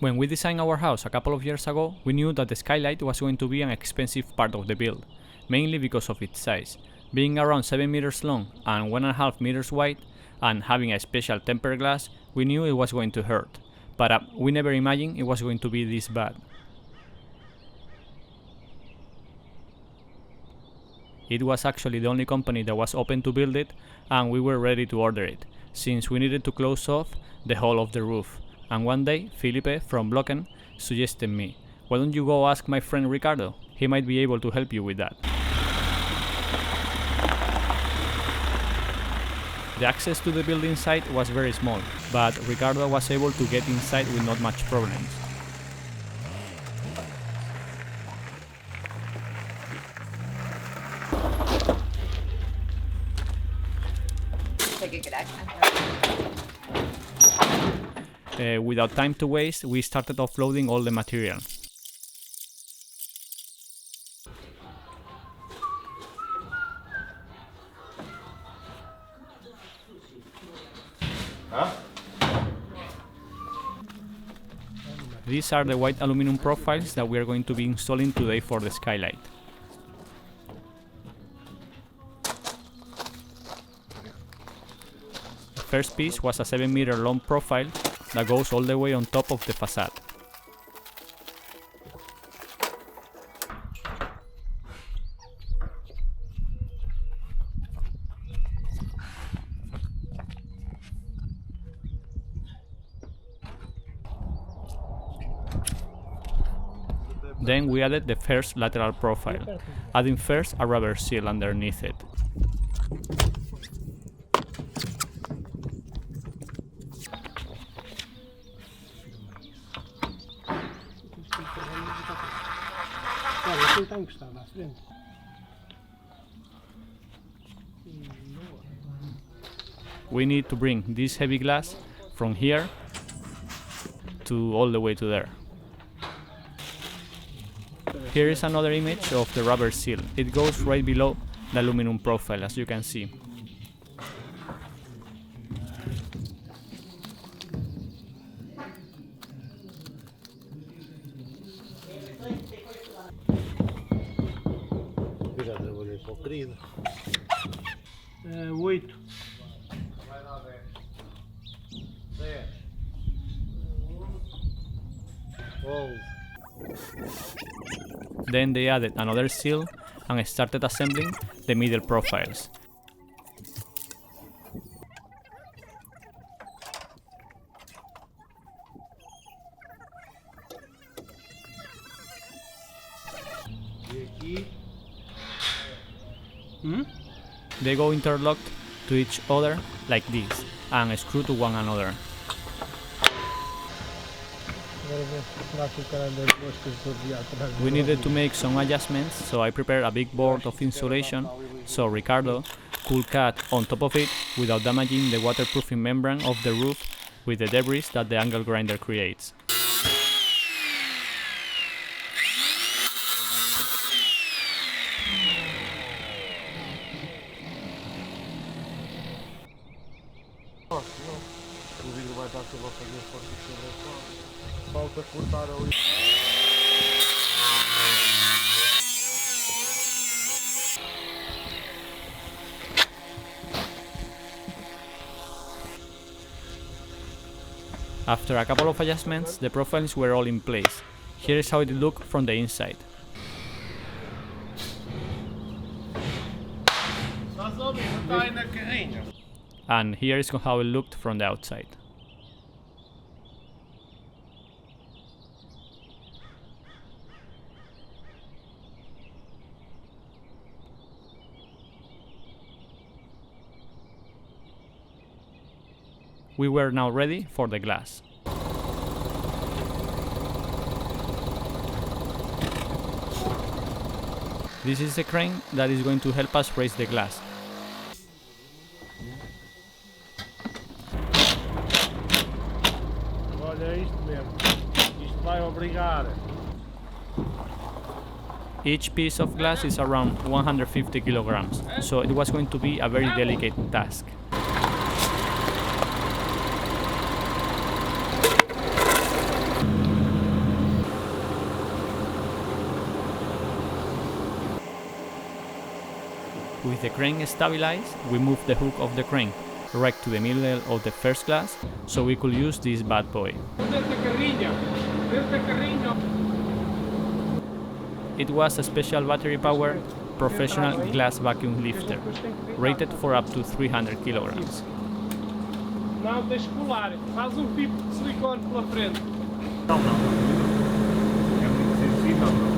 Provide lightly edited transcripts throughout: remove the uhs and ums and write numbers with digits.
When we designed our house a couple of years ago, we knew that the skylight was going to be an expensive part of the build, mainly because of its size. Being around 7 meters long and 1.5 meters wide, and having a special tempered glass, we knew it was going to hurt, but we never imagined it was going to be this bad. It was actually the only company that was open to build it, and we were ready to order it, since we needed to close off the whole of the roof. And one day, Felipe from Blocken suggested me, why don't you go ask my friend Ricardo? He might be able to help you with that. The access to the building site was very small, but Ricardo was able to get inside with not much problems. Without time to waste, we started offloading all the material. These are the white aluminum profiles that we are going to be installing today for the skylight. The first piece was a 7-meter long profile that goes all the way on top of the facade. Then we added the first lateral profile, adding first a rubber seal underneath it. We need to bring this heavy glass from here to all the way to there. Here is another image of the rubber seal. It goes right below the aluminum profile, as you can see. Then they added another seal and started assembling the middle profiles. They go interlocked to each other like this and screw to one another. We needed to make some adjustments, so I prepared a big board of insulation so Ricardo could cut on top of it without damaging the waterproofing membrane of the roof with the debris that the angle grinder creates. After a couple of adjustments, the profiles were all in place. Here is how it looked from the inside. And here is how it looked from the outside. We were now ready for the glass. This is the crane that is going to help us raise the glass. Each piece of glass is around 150 kilograms, so it was going to be a very delicate task. with the crane stabilized, we moved the hook of the crane right to the middle of the first glass, so we could use this bad boy. It was a special battery-powered professional glass vacuum lifter, rated for up to 300 kilograms. Não, deixa colar. Faz pipo de silicone pela frente. Não. É muito sensível.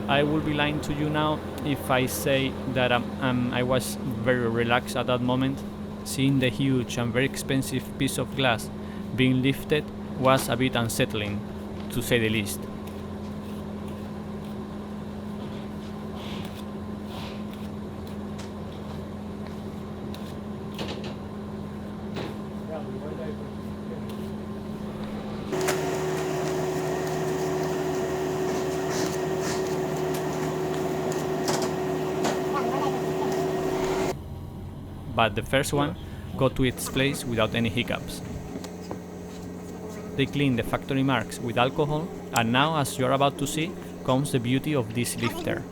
I will be lying to you now if I say that I was very relaxed at that moment. Seeing the huge and very expensive piece of glass being lifted was a bit unsettling, to say the least. But the first one got to its place without any hiccups. They cleaned the factory marks with alcohol, and now, as you're about to see, comes the beauty of this lifter.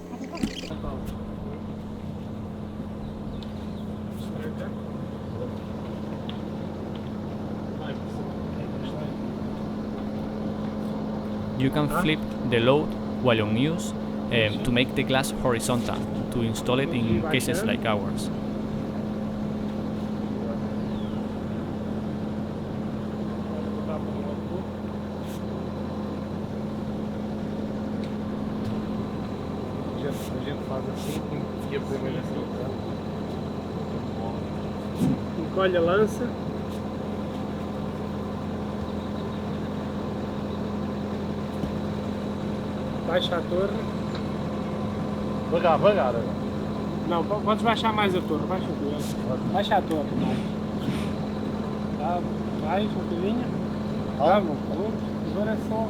You can flip the load while on use to make the glass horizontal, to install it in cases like ours. A gente faz assim e a primeira assim, Encolhe a lança. Baixa a torre. Vagar. Não, podes baixar mais a torre. Baixa a torre. Tá, mais um bocadinho. Vamos, agora é só.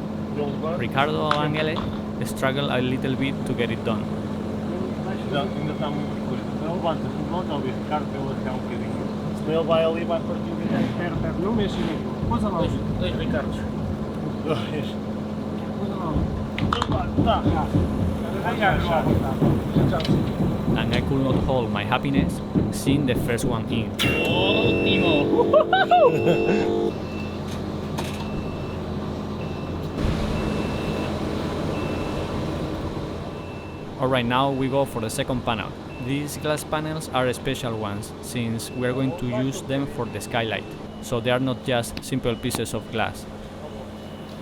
Ricardo and Ele struggle a little bit to get it done. Ainda está muito escuro. Então levanta-se, talvez Ricardo pelo até um bocadinho. Senão ele vai ali e vai partir o vídeo. Espera, não mexe nisso. Pôs a mão. Dois Ricardos. Pôs a mão. Tá. And I could not hold my happiness seeing the first one in. Alright, now we go for the second panel. These glass panels are special ones, since we are going to use them for the skylight, so they are not just simple pieces of glass.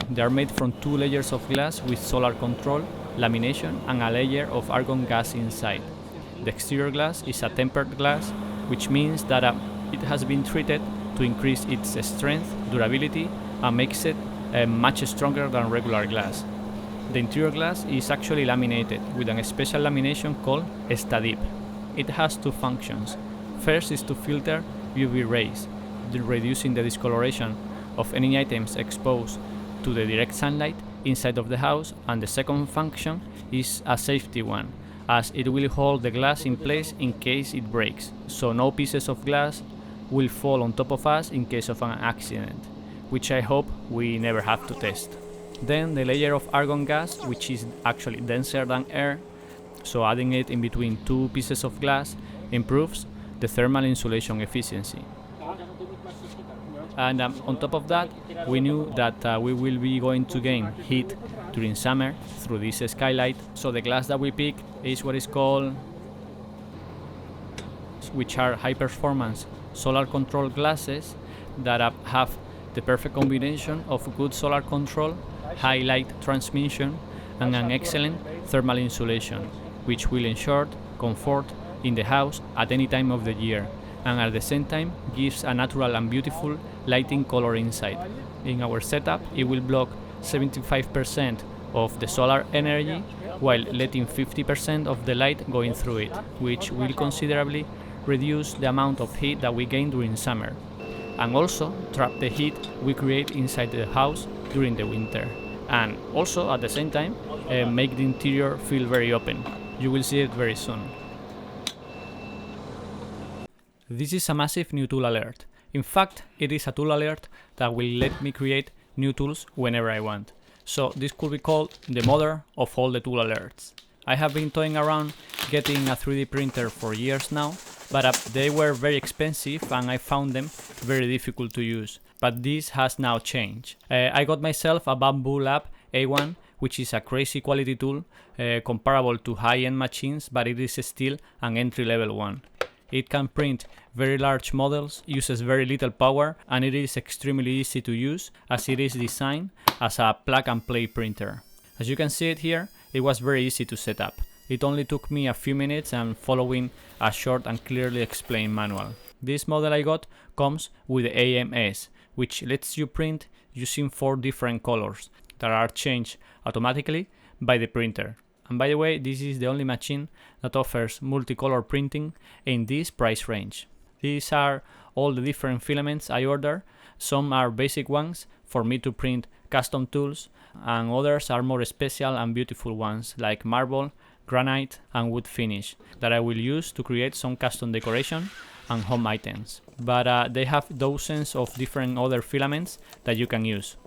They are made from 2 layers of glass with solar control, lamination, and a layer of argon gas inside. The exterior glass is a tempered glass, which means that it has been treated to increase its strength, durability, and makes it much stronger than regular glass. The interior glass is actually laminated with a special lamination called Stadip. It has 2 functions. First is to filter UV rays, reducing the discoloration of any items exposed to the direct sunlight inside of the house, and the second function is a safety one, as it will hold the glass in place in case it breaks, so no pieces of glass will fall on top of us in case of an accident, which I hope we never have to test. Then the layer of argon gas, which is actually denser than air, so adding it in between 2 pieces of glass improves the thermal insulation efficiency. And on top of that, we knew that we will be going to gain heat during summer through this skylight, so the glass that we pick is what is called, which are high performance solar control glasses that have the perfect combination of good solar control, high light transmission, and an excellent thermal insulation, which will ensure comfort in the house at any time of the year, and at the same time gives a natural and beautiful lighting color inside. In our setup, it will block 75% of the solar energy while letting 50% of the light going through it, which will considerably reduce the amount of heat that we gain during summer, and also trap the heat we create inside the house during the winter, and also at the same time make the interior feel very open. You will see it very soon. This is a massive new tool alert. In fact, it is a tool alert that will let me create new tools whenever I want. So this could be called the mother of all the tool alerts. I have been toying around getting a 3D printer for years now, but they were very expensive and I found them very difficult to use. But this has now changed. I got myself a bambulab A1, which is a crazy quality tool comparable to high-end machines, but it is still an entry-level one. It can print very large models, uses very little power, and it is extremely easy to use as it is designed as a plug-and-play printer. As you can see it here, it was very easy to set up. It only took me a few minutes and following a short and clearly explained manual. This model I got comes with the AMS, which lets you print using 4 different colors that are changed automatically by the printer. And by the way, this is the only machine that offers multicolor printing in this price range. These are all the different filaments I order. Some are basic ones for me to print custom tools, and others are more special and beautiful ones like marble, granite and wood finish that I will use to create some custom decoration and home items. But they have dozens of different other filaments that you can use.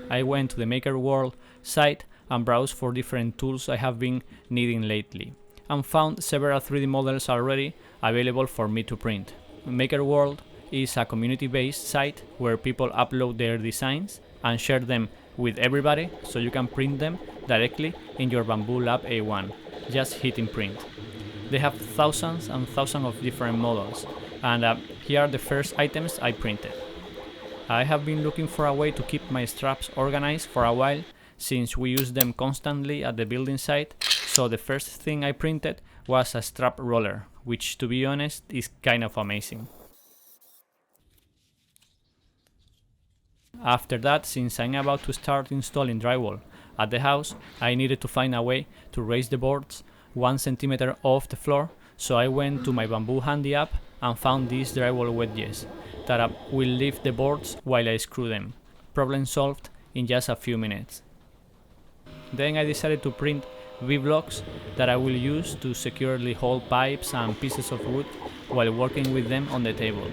I went to the Maker World site and browsed for different tools I have been needing lately, and found several 3D models already available for me to print. Maker World is a community-based site where people upload their designs and share them with everybody, so you can print them directly in your bambulab A1, just hitting print. They have thousands and thousands of different models, and here are the first items I printed. I have been looking for a way to keep my straps organized for a while, since we use them constantly at the building site, so the first thing I printed was a strap roller, which to be honest is kind of amazing. After that, since I'm about to start installing drywall at the house, I needed to find a way to raise the boards 1 centimeter off the floor, so I went to my Bamboo Handy app and found these drywall wedges that will lift the boards while I screw them. Problem solved in just a few minutes. Then I decided to print V-blocks that I will use to securely hold pipes and pieces of wood while working with them on the table.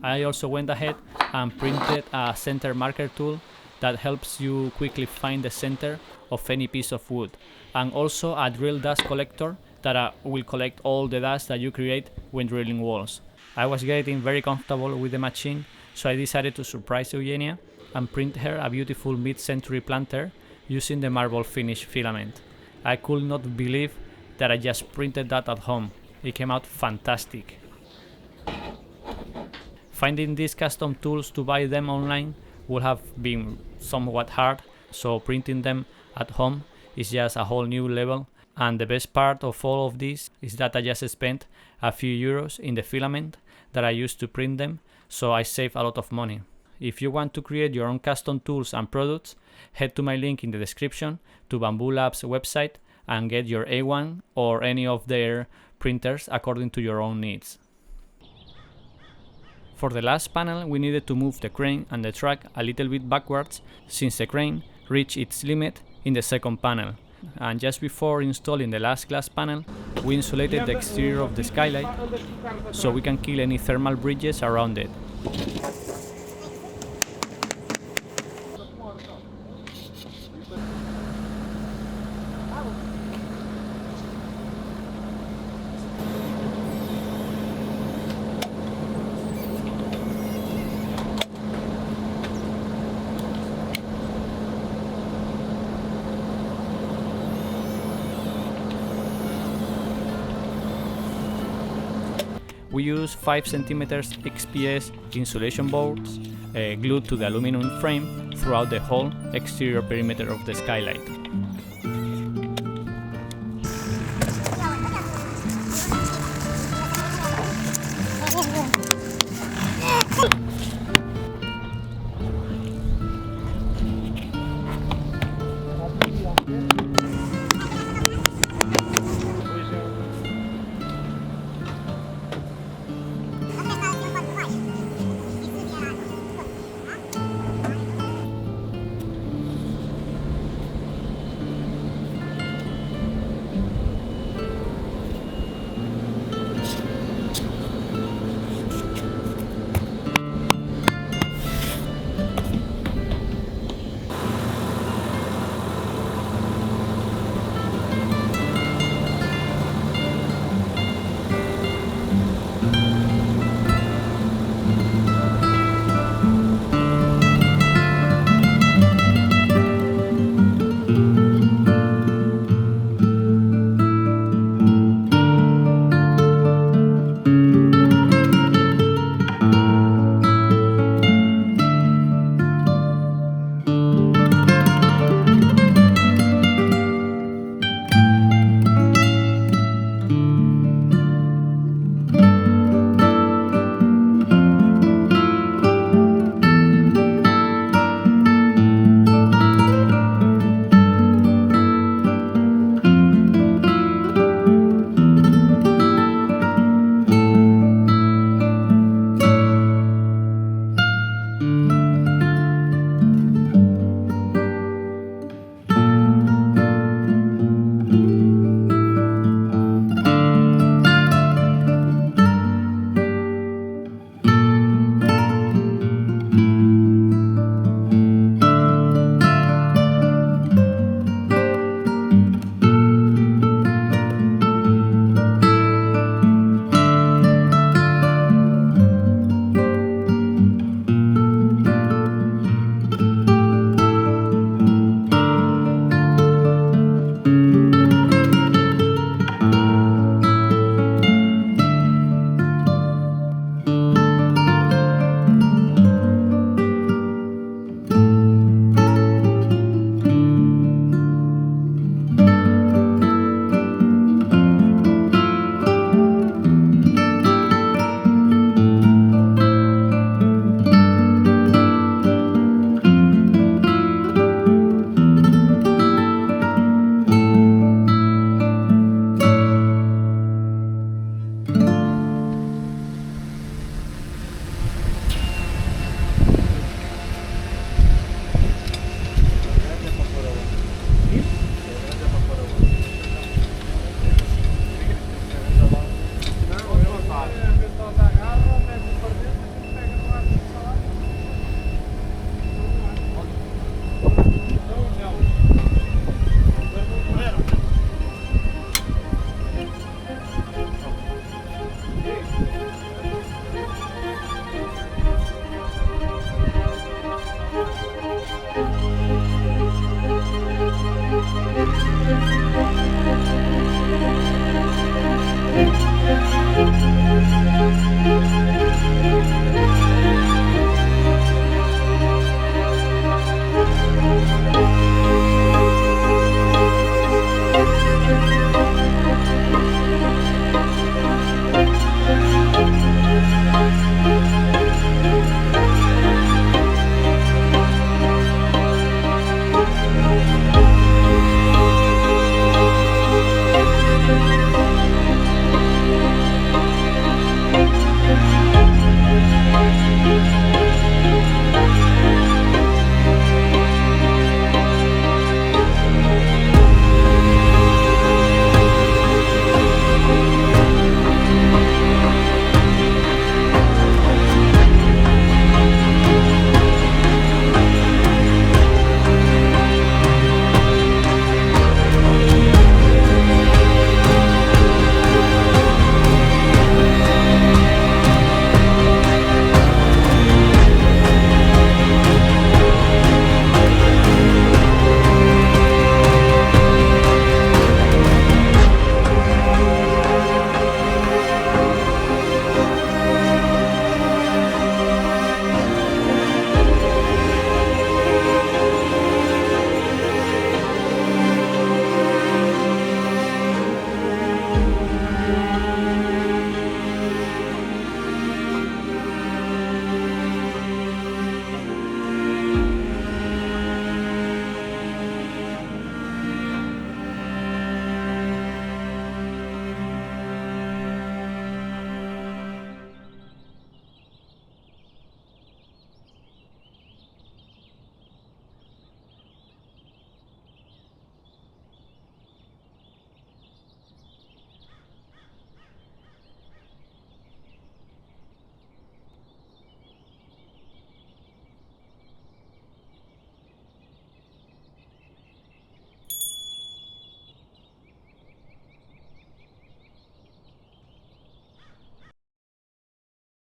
I also went ahead and printed a center marker tool that helps you quickly find the center of any piece of wood, and also a drill dust collector that will collect all the dust that you create when drilling walls. I was getting very comfortable with the machine, so I decided to surprise Eugenia and print her a beautiful mid-century planter using the marble finish filament. I could not believe that I just printed that at home. It came out fantastic. Finding these custom tools to buy them online would have been somewhat hard, so printing them at home is just a whole new level, and the best part of all of this is that I just spent a few euros in the filament that I used to print them, so I save a lot of money. If you want to create your own custom tools and products, head to my link in the description to Bambulabs website and get your A1 or any of their printers according to your own needs. For the last panel, we needed to move the crane and the truck a little bit backwards, since the crane reached its limit in the second panel. And just before installing the last glass panel, we insulated the exterior of the skylight so we can kill any thermal bridges around it. We use 5 cm XPS insulation boards glued to the aluminum frame throughout the whole exterior perimeter of the skylight.